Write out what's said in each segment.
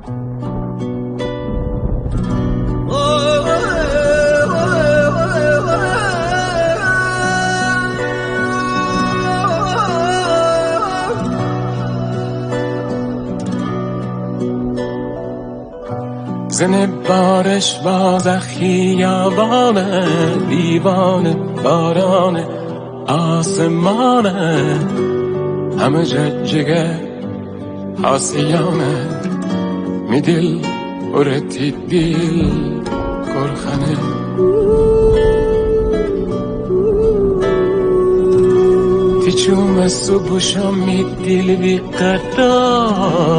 زن بارش باز خیابانه، دیوانه بارانه آسمانه، همه جگه آسیانه، می دل ورتی دل گرخانه. تیچوم صبح شامی دل بی قرارم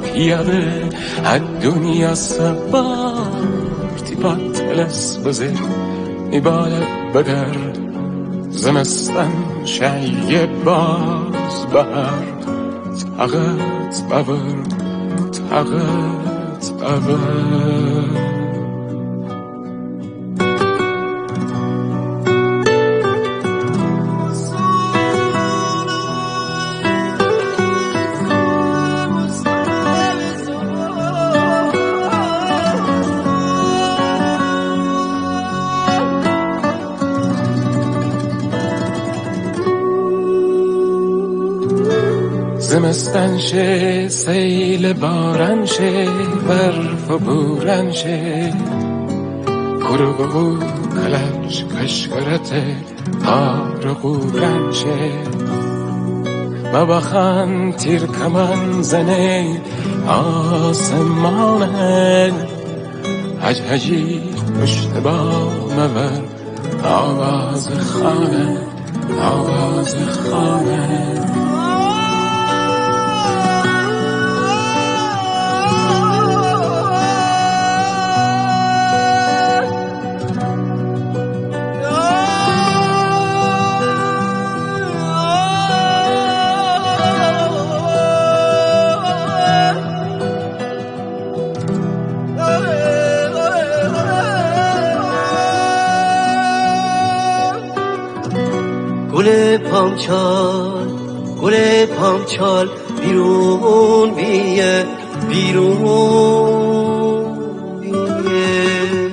پیاده از دنیا سبار تی باطل است بزر میباید بدر زمستن شیه باز بهر طاقت ببر طاقت ببر. زمستن شه سیل باران شه برف و بوران شه گروگو کلچ کشکرت آر قوران شه مبخان تیر کمان زنه آسمانه هج هجی پشت بامور آواز خانه آواز خانه. گل پامچال بیرون بیه بیرون بیه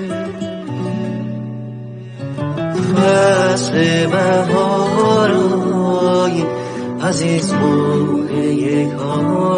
فصل بهارای عزیز موقع کار